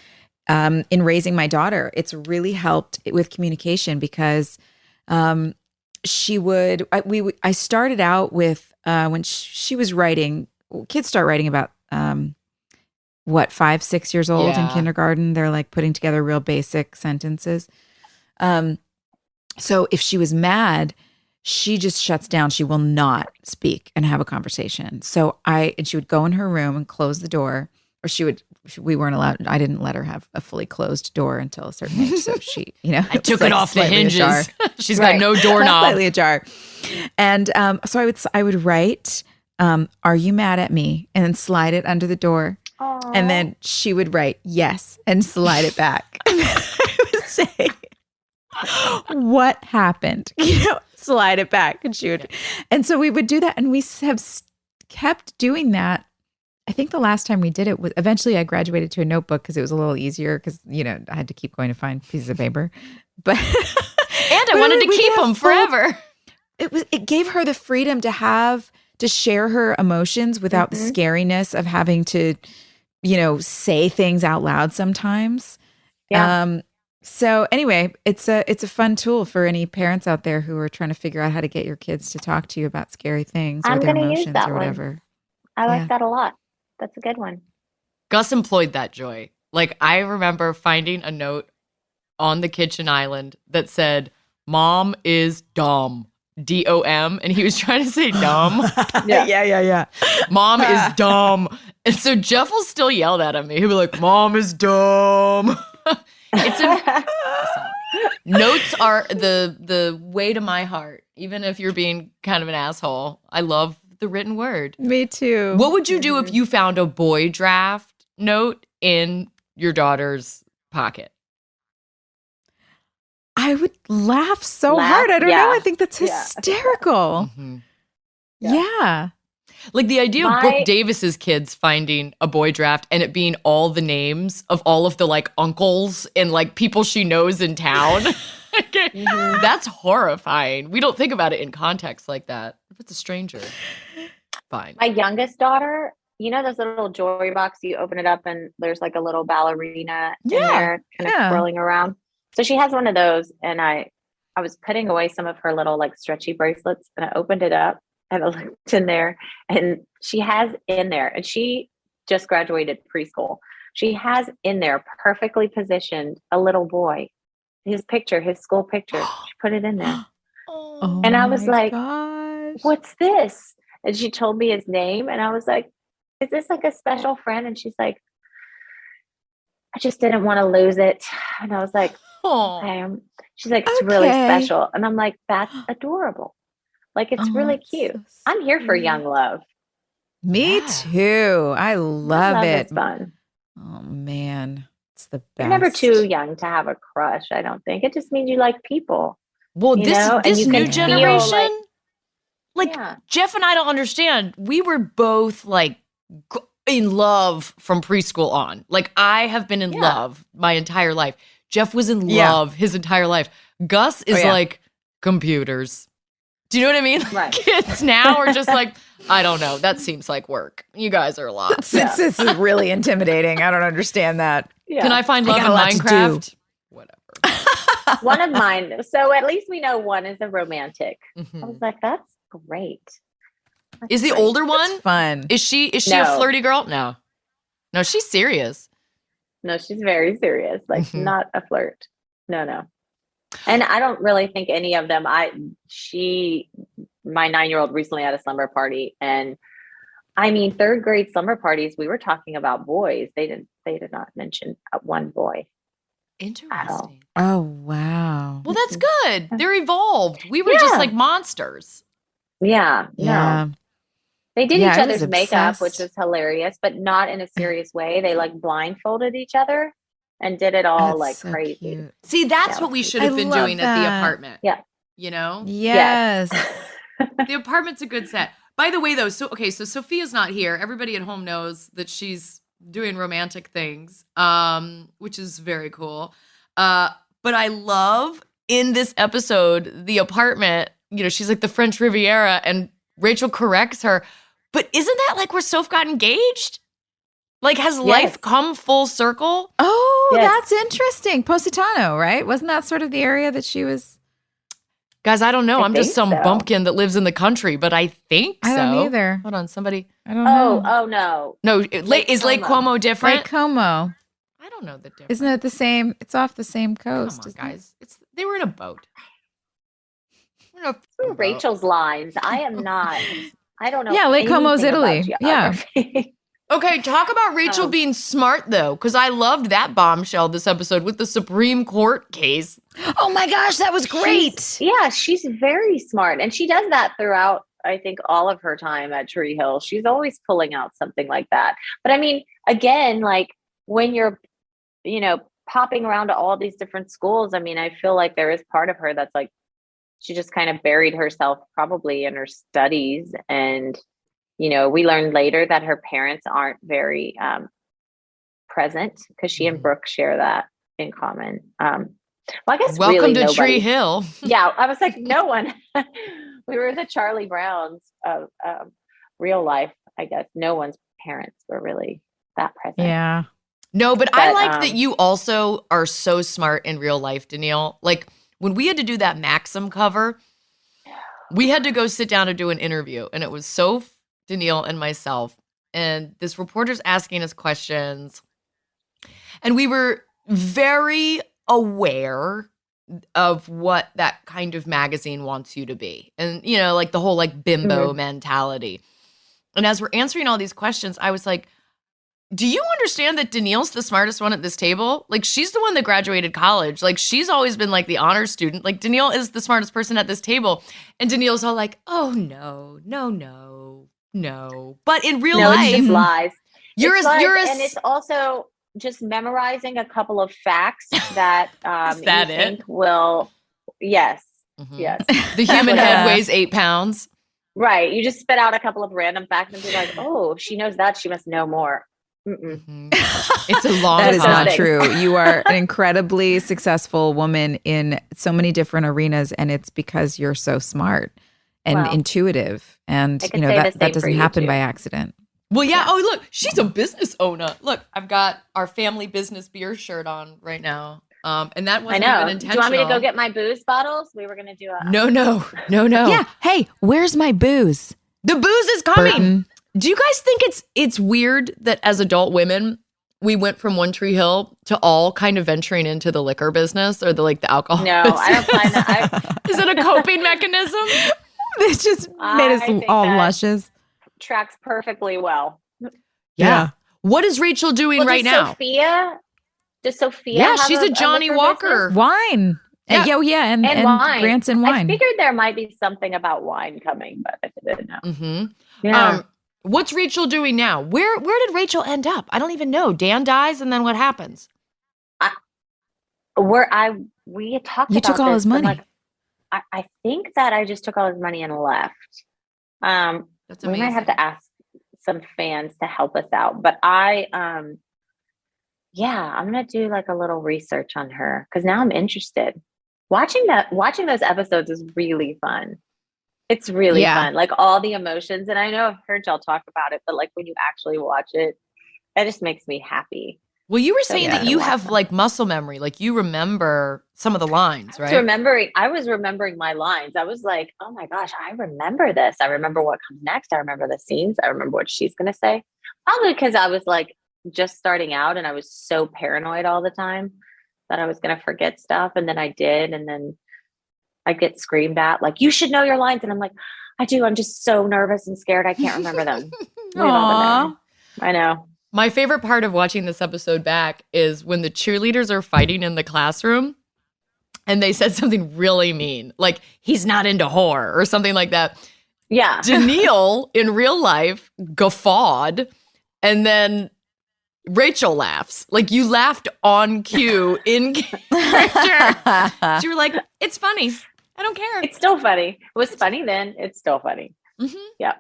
in raising my daughter. It's really helped with communication because she would. I started out with when she was writing. Kids start writing about 5, 6 years old in kindergarten. They're like putting together real basic sentences. So if she was mad, she just shuts down. She will not speak and have a conversation. So she would go in her room and close the door, or we weren't allowed. I didn't let her have a fully closed door until a certain age. So she, I took it off the hinges. She's got no doorknob. Slightly ajar. And so I would write, "Are you mad at me?" and then slide it under the door. Aww. And then she would write "yes" and slide it back. And then I would say, "What happened?" Slide it back, and she would. And so we would do that, and we have kept doing that. I think the last time we did it was eventually I graduated to a notebook because it was a little easier because I had to keep going to find pieces of paper, but and I wanted to keep them forever. It gave her the freedom to share her emotions without the scariness of having to, say things out loud sometimes. Yeah. So anyway, it's a fun tool for any parents out there who are trying to figure out how to get your kids to talk to you about scary things or their emotions or whatever. I like that a lot. That's a good one. Gus employed that, Joy. Like, I remember finding a note on the kitchen island that said, "Mom is dumb." DOM, and he was trying to say dumb. Yeah. Mom is dumb. And so Jeff will still yell that at me. He'll be like, "Mom is dumb." Notes are the way to my heart, even if you're being kind of an asshole. I love the written word. Me too. What would you do if you found a boy draft note in your daughter's pocket? I would laugh so hard. I don't know. I think that's hysterical. Mm-hmm. Yeah. Like the idea of Brooke Davis's kids finding a boy draft and it being all the names of all of the like uncles and like people she knows in town. That's horrifying. We don't think about it in context like that. If it's a stranger, fine. My youngest daughter, those little jewelry box, you open it up and there's like a little ballerina in there kind of swirling around. So she has one of those, and I was putting away some of her little like stretchy bracelets, and I opened it up and I looked in there, and she has in there, and she just graduated preschool. She has in there perfectly positioned a little boy, his school picture. She put it in there. And I was like, gosh. "What's this?" And she told me his name, and I was like, "Is this like a special friend?" And she's like, "I just didn't want to lose it." And I was like, she's like, "It's really special." And I'm like, "That's adorable. Like, it's really cute." So I'm here for young love. Me too. I love it. It's fun. Oh man, it's the best. You're never too young to have a crush, I don't think. It just means you like people. Well, this new generation, Jeff and I don't understand. We were both like in love from preschool on. Like, I have been in love my entire life. Jeff was in love his entire life. Gus is like computers. Do you know what I mean? Right. Kids now are just like, I don't know. That seems like work. You guys are a lot. This is really intimidating. I don't understand that. Yeah. Can I find love in Minecraft? Whatever. One of mine. So at least we know one is a romantic. Mm-hmm. I was like, that's great. Is the older one That's fun? Is she No. a flirty girl? No, she's serious. No, she's very serious. Like not a flirt. No. And I don't really think any of them. My 9-year-old recently had a slumber party, and I mean, third grade slumber parties, we were talking about boys. They did not mention one boy. Interesting. Oh, wow. Well, that's good. They're evolved. We were just like monsters. Yeah. Yeah. No. They did Yeah, each I was other's makeup, which obsessed. was hilarious, but not in a serious way. They like blindfolded each other and did it all That's like so crazy. cute. See, that's Yeah. what we should I have been love doing at the that. apartment. Yeah. You know? Yes. The apartment's a good set. By the way, though, so Sophia's not here. Everybody at home knows that she's doing romantic things, which is very cool. But I love in this episode, the apartment, you know, she's like the French Riviera, and Rachel corrects her. But isn't that like where Soph got engaged? Like, has life come full circle? Oh, Yes. that's interesting. Positano, right? Wasn't that sort of the area that she was? Guys, I don't know. I I'm just think some so. bumpkin that lives in the country, but I think so. I don't either. Hold on, somebody. I don't know. Oh no. No, Lake is Lake Como. Como different? Lake Como. I don't know the difference. Isn't it the same? It's off the same coast. Come on, isn't it? guys. They were in a boat. We're in a boat. Rachel's lines. I am not. I don't know. Yeah, Lake Como's anything about Italy. Yeah. geography. Okay, talk about Rachel being smart, though, because I loved that bombshell this episode with the Supreme Court case. Oh my gosh, that was great. She's very smart. And she does that throughout, I think, all of her time at Tree Hill. She's always pulling out something like that. But I mean, again, like when you're, you know, popping around to all these different schools, I mean, I feel like there is part of her that's like, she just kind of buried herself probably in her studies. And, you know, we learned later that her parents aren't very present because she and Brooke share that in common. Well, I guess Welcome really to nobody. Tree Hill. Yeah, I was like, no one. We were the Charlie Browns of real life, I guess. No one's parents were really that present. Yeah. No, but I But, like that you also are so smart in real life, Danneel. Like, when we had to do that Maxim cover, we had to go sit down and do an interview. And it was Soph, Danneel, and myself. And this reporter's asking us questions. And we were very aware of what that kind of magazine wants you to be. And, you know, like the whole like bimbo mentality. And as we're answering all these questions, I was like, do you understand that Danneel's the smartest one at this table? Like, she's the one that graduated college. Like, she's always been like the honor student. Like, Danneel is the smartest person at this table. And Danneel's all like, oh, no. But in real No, it's life, just lies. you're It's a, lies, you're a, and it's also just memorizing a couple of facts that Is that you it? think will. Yes. Mhm. Yes. The human Yeah. head weighs 8 pounds. Right. You just spit out a couple of random facts and be like, oh, she knows that. She must know more. It's a long That is con. not thing. true. You are an incredibly successful woman in so many different arenas, and it's because you're so smart and Well, intuitive. And I you can know say the that same for doesn't you, happen too. by accident. Well, yeah. Oh, look, she's a business owner. Look, I've got our family business beer shirt on right now. And that I wasn't know. even Do intentional. you want me to go get my booze bottles? We were going to do a. No. Yeah. Hey, where's my booze? The booze is coming. Burton. Do you guys think it's weird that as adult women, we went from One Tree Hill to all kind of venturing into the liquor business or the alcohol? No, business? I don't find that. Is it a coping mechanism? It just made us I think all that- luscious. Tracks perfectly well. Yeah. What is Rachel doing Well, right now? Does Sophia? Yeah, have she's a Johnny liquor Walker. business? Wine. Yeah. And wine. grants and wine. I figured there might be something about wine coming, but I didn't know. Mm-hmm. What's Rachel doing now? Where did Rachel end up? I don't even know. Dan dies, and then what happens? We had talked You about took all this, his but, money. I think that I just took all his money and left. That's We amazing. might have to ask some fans to help us out, but I'm gonna do like a little research on her because now I'm interested. Watching those episodes is really fun. It's really fun, like all the emotions. And I know I've heard y'all talk about it, but like when you actually watch it, that just makes me happy. Well, you were saying that you have like muscle memory, like you remember some of the lines, right? I was remembering my lines. I was like, oh my gosh, I remember this. I remember what comes next. I remember the scenes. I remember what she's going to say. Probably because I was like just starting out and I was so paranoid all the time that I was going to forget stuff. And then I did. And then I get screamed at like, you should know your lines. And I'm like, I do. I'm just so nervous and scared. I can't remember them. Aww. I know. My favorite part of watching this episode back is when the cheerleaders are fighting in the classroom and they said something really mean, like he's not into horror or something like that. Yeah. Danneel in real life guffawed and then Rachel laughs. Like you laughed on cue in character. You were like, it's funny. I don't care. It's still funny. It was funny then. It's still funny. Mm-hmm. Yeah.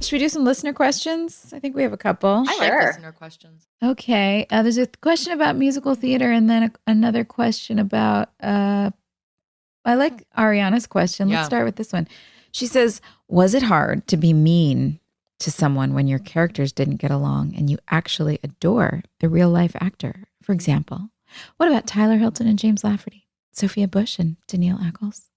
Should we do some listener questions? I think we have a couple. I like listener questions. Okay. There's a question about musical theater and then another question about, I like Ariana's question. Let's start with this one. She says, was it hard to be mean to someone when your characters didn't get along and you actually adore the real life actor? For example, what about Tyler Hilton and James Lafferty, Sophia Bush and Danneel Ackles?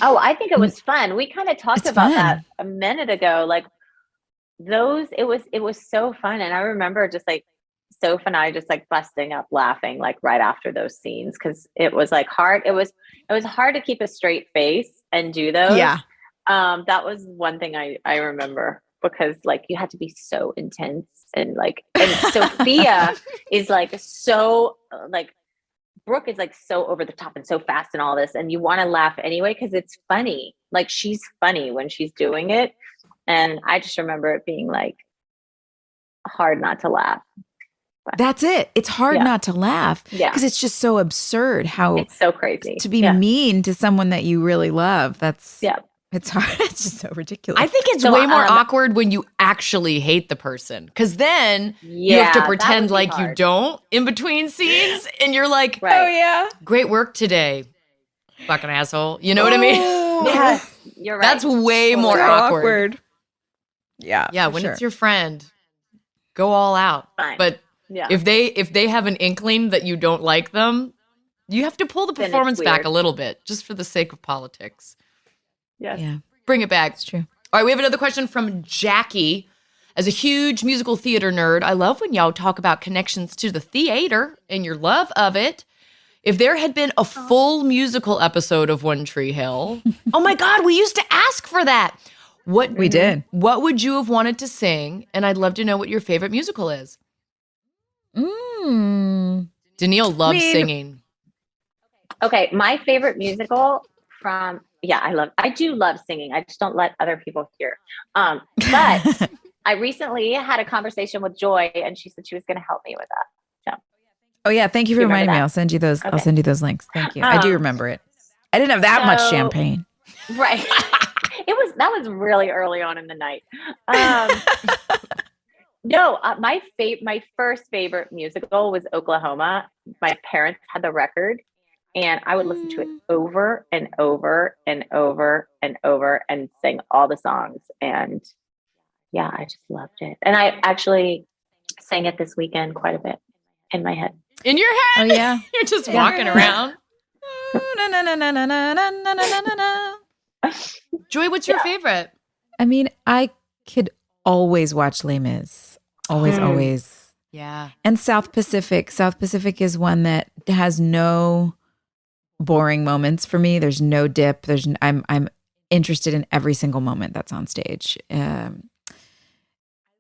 Oh, I think it was fun. We kind of talked about that a minute ago. Like it was so fun. And I remember just like Soph and I just like busting up laughing like right after those scenes. Cause it was like hard. It was hard to keep a straight face and do those. Yeah. That was one thing I remember because like you had to be so intense and Sophia is like, so like, Brooke is like so over the top and so fast and all this. And you want to laugh anyway, because it's funny. Like she's funny when she's doing it. And I just remember it being like hard not to laugh. But, that's it. It's hard not to laugh. Yeah. Because it's just so absurd how it's so crazy. To be mean to someone that you really love. That's it's hard. It's just so ridiculous. I think it's way more awkward when you actually hate the person. Because then you have to pretend like you don't in between scenes. And you're like, oh, yeah. Great work today, fucking asshole. You know what I mean? Yes, you're right. That's way more awkward. Yeah. Yeah, when it's your friend, go all out. Fine. But if they have an inkling that you don't like them, you have to pull the performance back a little bit just for the sake of politics. Yes. Yeah. Bring it back. It's true. All right, we have another question from Jackie. As a huge musical theater nerd, I love when y'all talk about connections to the theater and your love of it. If there had been a full musical episode of One Tree Hill, oh my God, we used to ask for that. We did. What would you have wanted to sing? And I'd love to know what your favorite musical is. Danneel loves singing. Okay, my favorite musical from I do love singing. I just don't let other people hear. But I recently had a conversation with Joy and she said she was going to help me with that. So. Oh yeah. Thank you for reminding me. I'll send you those. Okay. I'll send you those links. Thank you. I do remember it. I didn't have that much champagne. Right. That was really early on in the night. No, my first favorite musical was Oklahoma. My parents had the record. And I would listen to it over and over and over and over and sing all the songs. And I just loved it. And I actually sang it this weekend quite a bit in my head. In your head? Oh, yeah. You're just walking around. Joy, what's your favorite? I mean, I could always watch Les Mis. Always. Yeah. And South Pacific. South Pacific is one that has no boring moments for me. There's no dip. I'm interested in every single moment that's on stage.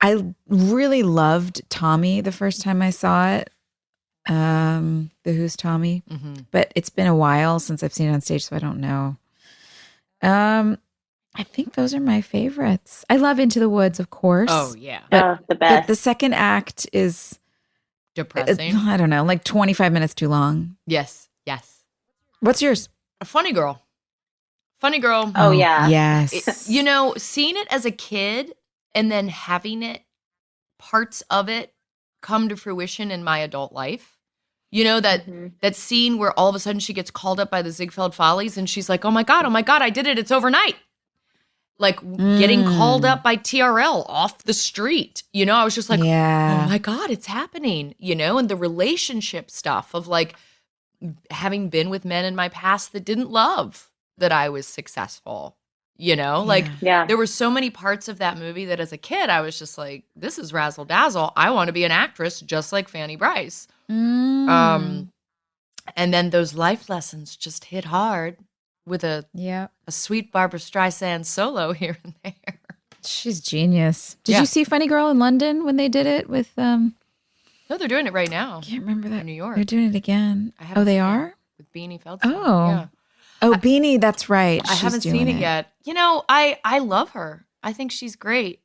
I really loved Tommy the first time I saw it. The Who's Tommy, but it's been a while since I've seen it on stage, so I don't know. I think those are my favorites. I love Into the Woods, of course. Oh yeah, the best. But the second act is depressing. I don't know, like 25 minutes too long. Yes. What's yours? A Funny Girl. Funny Girl. Oh yeah. Yes. Seeing it as a kid and then having parts of it come to fruition in my adult life You know, that scene where all of a sudden she gets called up by the Ziegfeld Follies and she's like, oh my God, I did it. It's overnight. Like getting called up by TRL off the street. You know, I was just like, oh my God, it's happening. You know, and the relationship stuff of like having been with men in my past that didn't love that I was successful. You know, there were so many parts of that movie that as a kid, I was just like, this is razzle dazzle. I want to be an actress just like Fanny Brice. And then those life lessons just hit hard with a sweet Barbra Streisand solo here and there. She's genius. Did you see Funny Girl in London when they did it with No, they're doing it right now. I can't remember that. In New York. They're doing it again. Oh, they are? With Beanie Feldstein. Oh. Yeah. Oh, Beanie, that's right. I haven't seen it yet. You know, I love her. I think she's great.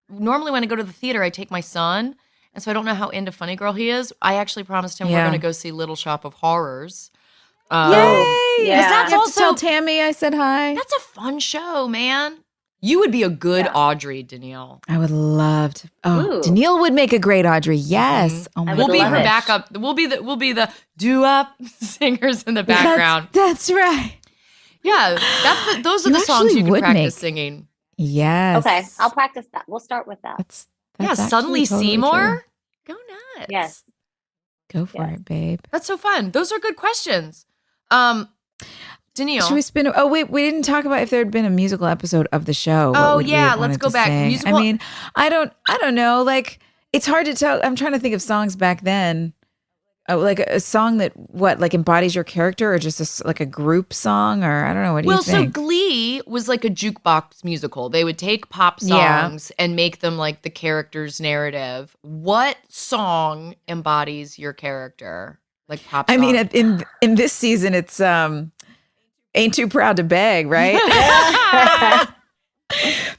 Normally when I go to the theater, I take my son, and so I don't know how into Funny Girl he is. I actually promised him we're going to go see Little Shop of Horrors. Yay! Yeah. That's you have also to tell Tammy I said hi. That's a fun show, man. You would be a good Audrey, Danneel. I would love to. Oh, Danneel would make a great Audrey. Yes. Oh my we'll be gosh. her backup. We'll be the doo-wop singers in the background. That's right. Yeah, those are the songs you can practice singing. Yes. Okay, I'll practice that. We'll start with that. That's Suddenly totally Seymour. true. Go nuts. Yes. Go for it, babe. That's so fun. Those are good questions. Danneel. Should we spin? Oh, wait, we didn't talk about if there had been a musical episode of the show. Oh, yeah, let's go back. I mean, I don't know. Like, it's hard to tell. I'm trying to think of songs back then. Like a song that like embodies your character, or just like a group song, or I don't know. What do you think? So Glee was like a jukebox musical. They would take pop songs and make them like the character's narrative. What song embodies your character? Like pop song? I mean, in this season, it's Ain't Too Proud to Beg, right?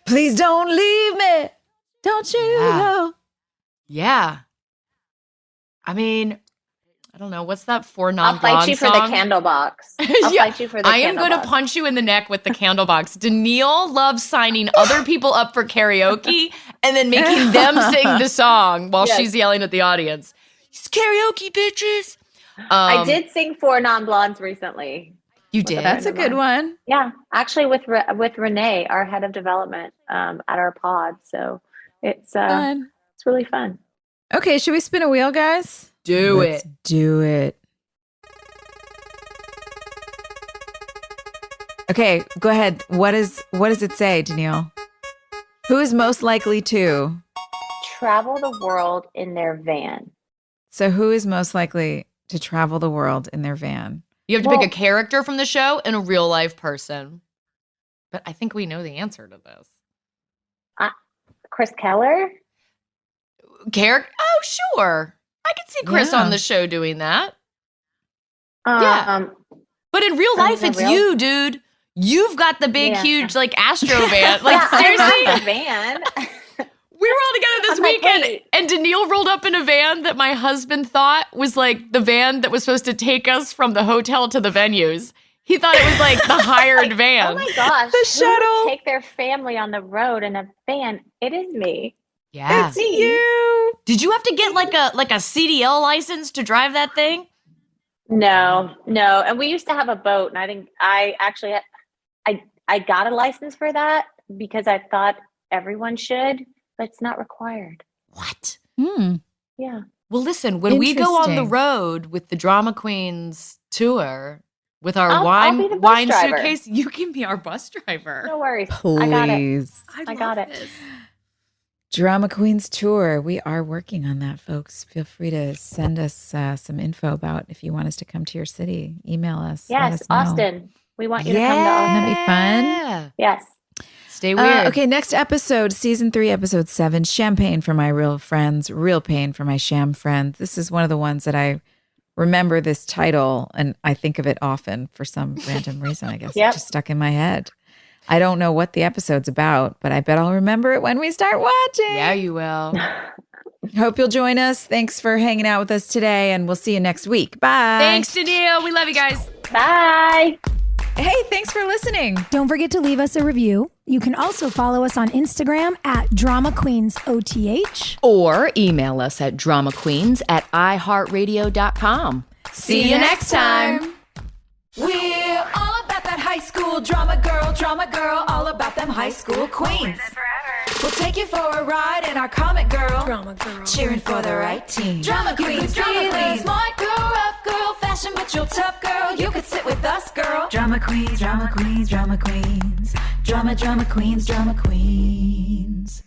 Please don't leave me. Don't you know? Yeah. I mean, I don't know. What's that for I'll non-blonde fight you song? for the candle box. I'll fight you for the I am candle going to box. punch you in the neck with the candle box. Danneel loves signing other people up for karaoke and then making them sing the song while she's yelling at the audience. It's karaoke, bitches. I did sing 4 non-blondes recently. You did? That's a good one. Yeah, actually with Renee, our head of development at our pod. So it's really fun. Okay, should we spin a wheel, guys? Let's do it. Okay, go ahead. What does it say, Danneel? Who is most likely to travel the world in their van? So who is most likely to travel the world in their van? You have to pick a character from the show and a real life person. But I think we know the answer to this. Chris Keller? Character? Oh, sure. I could see Chris on the show doing that. But in real life, it's you, dude. You've got the big, huge, like, Astro van. Like, seriously? I'm van. We were all together this weekend, and Danneel rolled up in a van that my husband thought was, like, the van that was supposed to take us from the hotel to the venues. He thought it was, like, the hired van. Oh, my gosh. The shuttle. Take their family on the road in a van. It is me. Yeah. It's you. Did you have to get, like a CDL license to drive that thing? No. And we used to have a boat, and I think I got a license for that because I thought everyone should, but it's not required. What? Yeah. Well, listen, when we go on the road with the Drama Queens tour with our I'll be the bus wine driver. suitcase, you can be our bus driver. No worries. Please. I got it. I got it. This. Drama Queens tour. We are working on that, folks. Feel free to send us some info about if you want us to come to your city. Email us. Let Yes, us know. Austin. We want you to come to Austin. That'd be fun. Yes. Stay weird. Okay, next episode, season 3, episode 7, Champagne for my real friends, Real Pain for my sham friends. This is one of the ones that I remember this title, and I think of it often for some random reason, I guess. It just stuck in my head. I don't know what the episode's about, but I bet I'll remember it when we start watching. Yeah, you will. Hope you'll join us. Thanks for hanging out with us today, and we'll see you next week. Bye. Thanks, Danneel. We love you guys. Bye. Hey, thanks for listening. Don't forget to leave us a review. You can also follow us on Instagram at Drama Queens OTH. Or email us at dramaqueens@iheartradio.com. See you next time. We're all about that high school drama girl, all about them high school queens. We'll take you for a ride in our comic girl, cheering for the right team. Drama queens, smart girl, rough girl, fashion but you're tough girl. You could sit with us, girl. Drama queens, drama queens, drama queens, drama queens, drama queens.